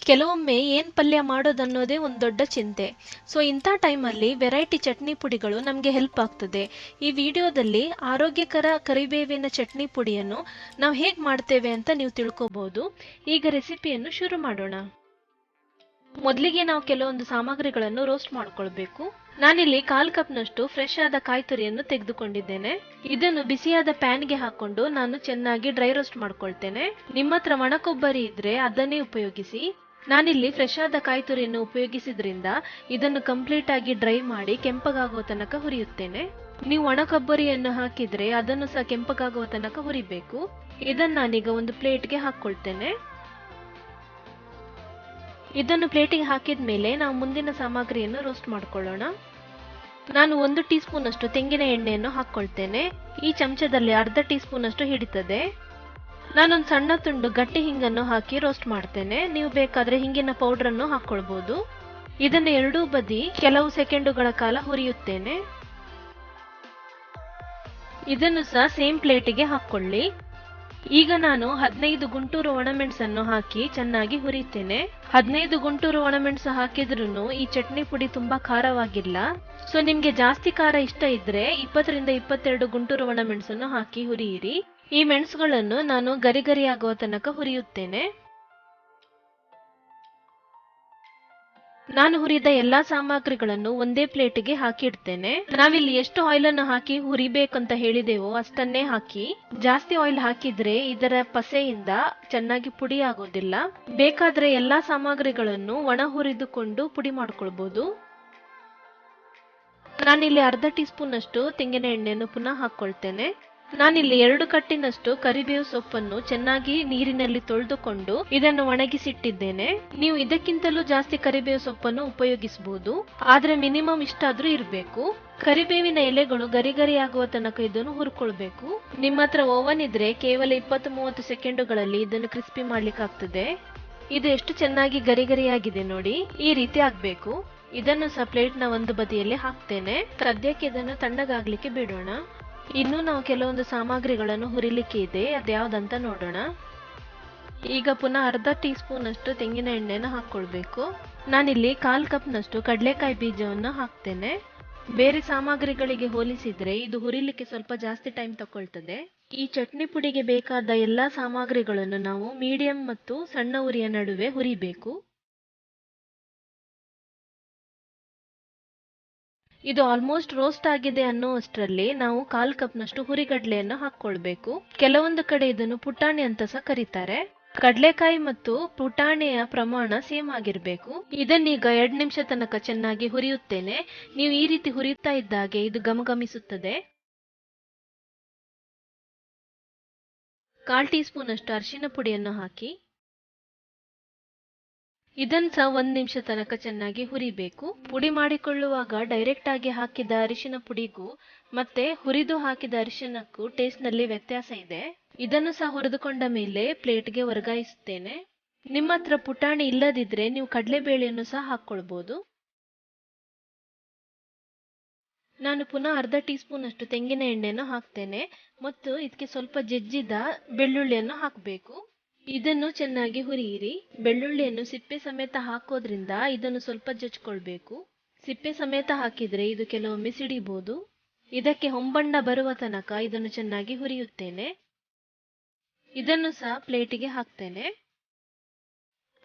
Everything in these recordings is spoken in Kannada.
ಕೆಲವೊಮ್ಮೆ ಏನು ಪಲ್ಯ ಮಾಡೋದನ್ನೋದೇ ಒಂದು ದೊಡ್ಡ ಚಿಂತೆ. ಸೊ ಇಂಥ ಟೈಮಲ್ಲಿ ವೆರೈಟಿ ಚಟ್ನಿ ಪುಡಿಗಳು ನಮಗೆ ಹೆಲ್ಪ್ ಆಗ್ತದೆ. ಈ ವಿಡಿಯೋದಲ್ಲಿ ಆರೋಗ್ಯಕರ ಕರಿಬೇವಿನ ಚಟ್ನಿ ಪುಡಿಯನ್ನು ನಾವು ಹೇಗೆ ಮಾಡ್ತೇವೆ ಅಂತ ನೀವು ತಿಳ್ಕೊಬಹುದು. ಈಗ ರೆಸಿಪಿಯನ್ನು ಶುರು ಮಾಡೋಣ. ಮೊದಲಿಗೆ ನಾವು ಕೆಲವೊಂದು ಸಾಮಗ್ರಿಗಳನ್ನು ರೋಸ್ಟ್ ಮಾಡ್ಕೊಳ್ಬೇಕು. ನಾನಿಲ್ಲಿ 1/4 ಕಪ್ನಷ್ಟು ಫ್ರೆಶ್ ಆದ ಕಾಯಿ ತುರಿಯನ್ನು ತೆಗೆದುಕೊಂಡಿದ್ದೇನೆ. ಇದನ್ನು ಬಿಸಿಯಾದ ಪ್ಯಾನ್ಗೆ ಹಾಕೊಂಡು ನಾನು ಚೆನ್ನಾಗಿ ಡ್ರೈ ರೋಸ್ಟ್ ಮಾಡ್ಕೊಳ್ತೇನೆ. ನಿಮ್ಮ ಹತ್ರ ಒಣ ಕೊಬ್ಬರಿ ಇದ್ರೆ ಅದನ್ನೇ ಉಪಯೋಗಿಸಿ. ನಾನಿಲ್ಲಿ ಫ್ರೆಶ್ ಆದ ಕಾಯಿ ತುರಿಯನ್ನು ಉಪಯೋಗಿಸಿದ್ರಿಂದ ಇದನ್ನು ಕಂಪ್ಲೀಟ್ ಆಗಿ ಡ್ರೈ ಮಾಡಿ ಕೆಂಪಗಾಗುವ ತನಕ ಹುರಿಯುತ್ತೇನೆ. ನೀವು ಒಣ ಕೊಬ್ಬರಿಯನ್ನು ಹಾಕಿದ್ರೆ ಅದನ್ನು ಸಹ ಕೆಂಪಗಾಗುವ ತನಕ ಹುರಿಬೇಕು. ಇದನ್ನು ನಾನೀಗ ಒಂದು ಪ್ಲೇಟ್ಗೆ ಹಾಕೊಳ್ತೇನೆ. ಇದನ್ನು ಪ್ಲೇಟಿಗೆ ಹಾಕಿದ ಮೇಲೆ ನಾವು ಮುಂದಿನ ಸಾಮಗ್ರಿಯನ್ನು ರೋಸ್ಟ್ ಮಾಡ್ಕೊಳ್ಳೋಣ. ನಾನು 1 ಟೀ ಸ್ಪೂನ್ ಅಷ್ಟು ತೆಂಗಿನ ಎಣ್ಣೆಯನ್ನು ಹಾಕೊಳ್ತೇನೆ. ಈ ಚಮಚದಲ್ಲಿ ಅರ್ಧ ಟೀ ಸ್ಪೂನ್ ಅಷ್ಟು ಹಿಡಿತದೆ. ನಾನೊಂದು ಸಣ್ಣ ತುಂಡು ಗಟ್ಟಿ ಹಿಂಗನ್ನು ಹಾಕಿ ರೋಸ್ಟ್ ಮಾಡ್ತೇನೆ. ನೀವು ಬೇಕಾದ್ರೆ ಹಿಂಗಿನ ಪೌಡರ್ ಅನ್ನು ಹಾಕೊಳ್ಬಹುದು. ಇದನ್ನು ಎರಡೂ ಬದಿ ಕೆಲವು ಸೆಕೆಂಡುಗಳ ಕಾಲ ಹುರಿಯುತ್ತೇನೆ. ಇದನ್ನು ಸಹ ಸೇಮ್ ಪ್ಲೇಟಿಗೆ ಹಾಕೊಳ್ಳಿ. ಈಗ ನಾನು 15 ಗುಂಟೂರು ಒಣಮೆಣಸನ್ನು ಹಾಕಿ ಚೆನ್ನಾಗಿ ಹುರಿತೇನೆ. 15 ಗುಂಟೂರು ಒಣಮೆಣಸು ಹಾಕಿದ್ರೂ ಈ ಚಟ್ನಿ ಪುಡಿ ತುಂಬಾ ಖಾರವಾಗಿಲ್ಲ. ಸೊ ನಿಮ್ಗೆ ಜಾಸ್ತಿ ಖಾರ ಇಷ್ಟ ಇದ್ರೆ 20 ರಿಂದ 22 ಗುಂಟೂರು ಒಣಮೆಣಸನ್ನು ಹಾಕಿ ಹುರಿಯಿರಿ. ಈ ಮೆಣಸುಗಳನ್ನು ನಾನು ಗರಿ ಗರಿ ಆಗುವ ತನಕ ಹುರಿಯುತ್ತೇನೆ. ನಾನು ಹುರಿದ ಎಲ್ಲಾ ಸಾಮಗ್ರಿಗಳನ್ನು ಒಂದೇ ಪ್ಲೇಟಿಗೆ ಹಾಕಿ ಇಡ್ತೇನೆ. ನಾವಿಲ್ಲಿ ಎಷ್ಟು ಆಯಿಲ್ ಅನ್ನು ಹಾಕಿ ಹುರಿಬೇಕಂತ ಹೇಳಿದೆವೋ ಅಷ್ಟನ್ನೇ ಹಾಕಿ. ಜಾಸ್ತಿ ಆಯಿಲ್ ಹಾಕಿದ್ರೆ ಇದರ ಪಸೆಯಿಂದ ಚೆನ್ನಾಗಿ ಪುಡಿ ಆಗೋದಿಲ್ಲ. ಬೇಕಾದ್ರೆ ಎಲ್ಲಾ ಸಾಮಗ್ರಿಗಳನ್ನು ಒಣ ಹುರಿದುಕೊಂಡು ಪುಡಿ ಮಾಡ್ಕೊಳ್ಬಹುದು. ನಾನಿಲ್ಲಿ ಅರ್ಧ ಟೀ ಸ್ಪೂನ್ ಅಷ್ಟು ತೆಂಗಿನ ಎಣ್ಣೆಯನ್ನು ಪುನಃ ಹಾಕೊಳ್ತೇನೆ. ನಾನಿಲ್ಲಿ 2 ಕಟ್ಟಿನಷ್ಟು ಕರಿಬೇವು ಸೊಪ್ಪನ್ನು ಚೆನ್ನಾಗಿ ನೀರಿನಲ್ಲಿ ತೊಳೆದುಕೊಂಡು ಇದನ್ನು ಒಣಗಿಸಿಟ್ಟಿದ್ದೇನೆ. ನೀವು ಇದಕ್ಕಿಂತಲೂ ಜಾಸ್ತಿ ಕರಿಬೇವು ಸೊಪ್ಪನ್ನು ಉಪಯೋಗಿಸಬಹುದು, ಆದ್ರೆ ಮಿನಿಮಮ್ ಇಷ್ಟಾದ್ರೂ ಇರಬೇಕು. ಕರಿಬೇವಿನ ಎಲೆಗಳು ಗರಿ ಗರಿ ಆಗುವ ತನಕ ಇದನ್ನು ಹುರ್ಕೊಳ್ಬೇಕು. ನಿಮ್ಮ ಹತ್ರ ಓವನ್ ಇದ್ರೆ ಕೇವಲ 20-30 ಸೆಕೆಂಡುಗಳಲ್ಲಿ ಇದನ್ನು ಕ್ರಿಸ್ಪಿ ಮಾಡ್ಲಿಕ್ಕೆ ಆಗ್ತದೆ. ಇದು ಎಷ್ಟು ಚೆನ್ನಾಗಿ ಗರಿ ಗರಿ ಆಗಿದೆ ನೋಡಿ, ಈ ರೀತಿ ಆಗ್ಬೇಕು. ಇದನ್ನು ಸಹ ಪ್ಲೇಟ್ ನ ಒಂದು ಬದಿಯಲ್ಲಿ ಹಾಕ್ತೇನೆ. ಸದ್ಯಕ್ಕೆ ಇದನ್ನು ತಣ್ಣಗಾಗ್ಲಿಕ್ಕೆ ಬಿಡೋಣ. ಇನ್ನು ನಾವು ಕೆಲವೊಂದು ಸಾಮಗ್ರಿಗಳನ್ನು ಹುರಿಲಿಕ್ಕೆ ಇದೆ, ಅದ್ಯಾವ್ದಂತ ನೋಡೋಣ. ಈಗ ಪುನಃ ಅರ್ಧ ಟೀ ಸ್ಪೂನ್ ಅಷ್ಟು ತೆಂಗಿನ ಎಣ್ಣೆನ ಹಾಕೊಳ್ಬೇಕು. ನಾನಿಲ್ಲಿ 1/4 ಕಪ್ನಷ್ಟು ಕಡಲೆಕಾಯಿ ಬೀಜವನ್ನು ಹಾಕ್ತೇನೆ. ಬೇರೆ ಸಾಮಗ್ರಿಗಳಿಗೆ ಹೋಲಿಸಿದ್ರೆ ಇದು ಹುರಿಲಿಕ್ಕೆ ಸ್ವಲ್ಪ ಜಾಸ್ತಿ ಟೈಮ್ ತಗೊಳ್ತದೆ. ಈ ಚಟ್ನಿ ಪುಡಿಗೆ ಬೇಕಾದ ಎಲ್ಲಾ ಸಾಮಗ್ರಿಗಳನ್ನು ನಾವು ಮೀಡಿಯಂ ಮತ್ತು ಸಣ್ಣ ಉರಿಯ ನಡುವೆ ಹುರಿಬೇಕು. ಇದು ಆಲ್ಮೋಸ್ಟ್ ರೋಸ್ಟ್ ಆಗಿದೆ ಅನ್ನೋಷ್ಟರಲ್ಲಿ ನಾವು 1/4 ಕಪ್ನಷ್ಟು ಹುರಿಗಡ್ಲೆಯನ್ನು ಹಾಕೊಳ್ಬೇಕು. ಕೆಲವೊಂದು ಕಡೆ ಇದನ್ನು ಪುಟಾಣಿ ಅಂತ ಸಹ ಕರೀತಾರೆ. ಕಡಲೆಕಾಯಿ ಮತ್ತು ಪುಟಾಣಿಯ ಪ್ರಮಾಣ ಸೇಮ್ ಆಗಿರ್ಬೇಕು. ಇದನ್ನೀಗ 2 ನಿಮಿಷ ತನಕ ಚೆನ್ನಾಗಿ ಹುರಿಯುತ್ತೇನೆ. ನೀವು ಈ ರೀತಿ ಹುರಿಯುತ್ತಾ ಇದ್ದಾಗೆ ಇದು ಘಮಘಮಿಸುತ್ತದೆ. 1/4 ಟೀ ಸ್ಪೂನ್ ಅಷ್ಟು ಅರಿಶಿನ ಪುಡಿಯನ್ನು ಹಾಕಿ ಇದನ್ನು ಸಹ 1 ನಿಮಿಷ ತನಕ ಚೆನ್ನಾಗಿ ಹುರಿಬೇಕು. ಪುಡಿ ಮಾಡಿಕೊಳ್ಳುವಾಗ ಡೈರೆಕ್ಟ್ ಆಗಿ ಹಾಕಿದ ಅರಿಶಿನ ಪುಡಿಗೂ ಮತ್ತೆ ಹುರಿದು ಹಾಕಿದ ಅರಿಶಿನಕ್ಕೂ ಟೇಸ್ಟ್ ನಲ್ಲಿ ವ್ಯತ್ಯಾಸ ಇದೆ. ಇದನ್ನು ಸಹ ಹುರಿದುಕೊಂಡ ಮೇಲೆ ಪ್ಲೇಟ್ಗೆ ವರ್ಗಾಯಿಸುತ್ತೇನೆ. ನಿಮ್ಮ ಹತ್ರ ಪುಟಾಣಿ ಇಲ್ಲದಿದ್ರೆ ನೀವು ಕಡಲೆಬೇಳೆಯನ್ನು ಸಹ ಹಾಕೊಳ್ಬಹುದು. ನಾನು ಪುನಃ ಅರ್ಧ ಟೀ ಸ್ಪೂನ್ ಅಷ್ಟು ತೆಂಗಿನ ಎಣ್ಣೆಯನ್ನು ಹಾಕ್ತೇನೆ ಮತ್ತು ಇದಕ್ಕೆ ಸ್ವಲ್ಪ ಜಜ್ಜಿದ ಬೆಳ್ಳುಳ್ಳಿಯನ್ನು ಹಾಕಬೇಕು. ಇದನ್ನು ಚೆನ್ನಾಗಿ ಹುರಿಯಿರಿ. ಬೆಳ್ಳುಳ್ಳಿಯನ್ನು ಸಿಪ್ಪೆ ಸಮೇತ ಹಾಕೋದ್ರಿಂದ ಇದನ್ನು ಸ್ವಲ್ಪ ಜಜ್ಕೊಳ್ಬೇಕು. ಸಿಪ್ಪೆ ಸಮೇತ ಹಾಕಿದ್ರೆ ಇದು ಕೆಲವೊಮ್ಮೆ ಸಿಡಿಬಹುದು. ಇದಕ್ಕೆ ಹೊಂಬಣ್ಣ ಬರುವ ತನಕ ಇದನ್ನು ಚೆನ್ನಾಗಿ ಹುರಿಯುತ್ತೇನೆ. ಇದನ್ನು ಸಹ ಪ್ಲೇಟಿಗೆ ಹಾಕ್ತೇನೆ.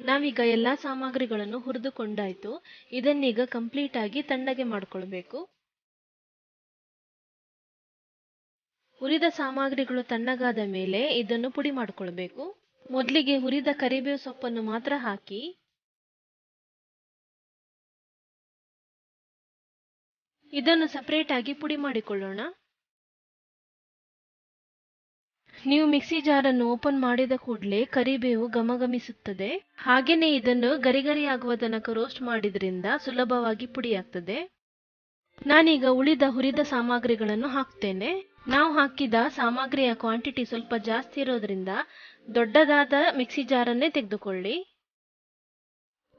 ನಾವೀಗ ಎಲ್ಲಾ ಸಾಮಗ್ರಿಗಳನ್ನು ಹುರಿದುಕೊಂಡಾಯ್ತು. ಇದನ್ನೀಗ ಕಂಪ್ಲೀಟ್ ಆಗಿ ತಣ್ಣಗೆ ಮಾಡ್ಕೊಳ್ಬೇಕು. ಹುರಿದ ಸಾಮಗ್ರಿಗಳು ತಣ್ಣಗಾದ ಮೇಲೆ ಇದನ್ನು ಪುಡಿ ಮಾಡ್ಕೊಳ್ಬೇಕು. ಮೊದಲಿಗೆ ಹುರಿದ ಕರಿಬೇವು ಸೊಪ್ಪನ್ನು ಮಾತ್ರ ಹಾಕಿ ಇದನ್ನು ಸಪರೇಟ್ ಆಗಿ ಪುಡಿ ಮಾಡಿಕೊಳ್ಳೋಣ. ನೀವು ಮಿಕ್ಸಿ ಜಾರನ್ನು ಓಪನ್ ಮಾಡಿದ ಕೂಡಲೇ ಕರಿಬೇವು ಘಮಘಮಿಸುತ್ತದೆ. ಹಾಗೇನೆ ಇದನ್ನು ಗರಿ ಗರಿ ಆಗುವ ತನಕ ರೋಸ್ಟ್ ಮಾಡಿದ್ರಿಂದ ಸುಲಭವಾಗಿ ಪುಡಿಯಾಗ್ತದೆ. ನಾನೀಗ ಉಳಿದ ಹುರಿದ ಸಾಮಗ್ರಿಗಳನ್ನು ಹಾಕ್ತೇನೆ. ನಾವು ಹಾಕಿದ ಸಾಮಗ್ರಿಯ ಕ್ವಾಂಟಿಟಿ ಸ್ವಲ್ಪ ಜಾಸ್ತಿ ಇರೋದ್ರಿಂದ ದೊಡ್ಡದಾದ ಮಿಕ್ಸಿ ಜಾರನ್ನೇ ತೆಗೆದುಕೊಳ್ಳಿ.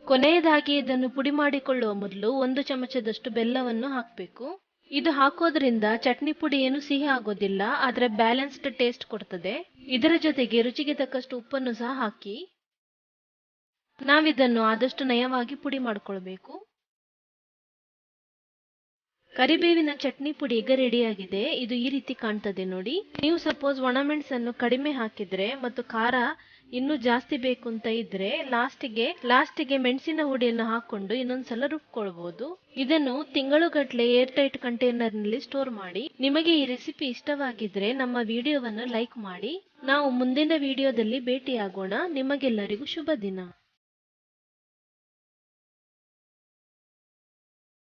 ಕೊನೆಯದಾಗಿ ಇದನ್ನು ಪುಡಿ ಮಾಡಿಕೊಳ್ಳುವ ಮೊದಲು 1 ಚಮಚದಷ್ಟು ಬೆಲ್ಲವನ್ನು ಹಾಕಬೇಕು. ಇದು ಹಾಕೋದ್ರಿಂದ ಚಟ್ನಿ ಪುಡಿ ಏನು ಸಿಹಿ ಆಗೋದಿಲ್ಲ, ಆದ್ರೆ ಬ್ಯಾಲೆನ್ಸ್ಡ್ ಟೇಸ್ಟ್ ಕೊಡ್ತದೆ. ಇದರ ಜೊತೆಗೆ ರುಚಿಗೆ ತಕ್ಕಷ್ಟು ಉಪ್ಪನ್ನು ಸಹ ಹಾಕಿ. ನಾವಿದನ್ನು ಆದಷ್ಟು ನಯವಾಗಿ ಪುಡಿ ಮಾಡ್ಕೊಳ್ಬೇಕು. ಕರಿಬೇವಿನ ಚಟ್ನಿ ಪುಡಿ ಈಗ ರೆಡಿಯಾಗಿದೆ. ಇದು ಈ ರೀತಿ ಕಾಣ್ತದೆ ನೋಡಿ. ನೀವು ಸಪೋಸ್ ಒಣಮೆಣಸನ್ನು ಕಡಿಮೆ ಹಾಕಿದ್ರೆ ಮತ್ತು ಖಾರ ಇನ್ನೂ ಜಾಸ್ತಿ ಬೇಕು ಅಂತ ಇದ್ರೆ ಲಾಸ್ಟಿಗೆ ಮೆಣಸಿನ ಹುಡಿಯನ್ನು ಹಾಕೊಂಡು ಇನ್ನೊಂದ್ಸಲ ರುಬ್ಕೊಳ್ಬಹುದು. ಇದನ್ನು ತಿಂಗಳುಗಟ್ಲೆ ಏರ್ ಟೈಟ್ ಕಂಟೈನರ್ ನಲ್ಲಿ ಸ್ಟೋರ್ ಮಾಡಿ. ನಿಮಗೆ ಈ ರೆಸಿಪಿ ಇಷ್ಟವಾಗಿದ್ರೆ ನಮ್ಮ ವಿಡಿಯೋವನ್ನು ಲೈಕ್ ಮಾಡಿ. ನಾವು ಮುಂದಿನ ವಿಡಿಯೋದಲ್ಲಿ ಭೇಟಿಯಾಗೋಣ. ನಿಮಗೆಲ್ಲರಿಗೂ ಶುಭ ದಿನ.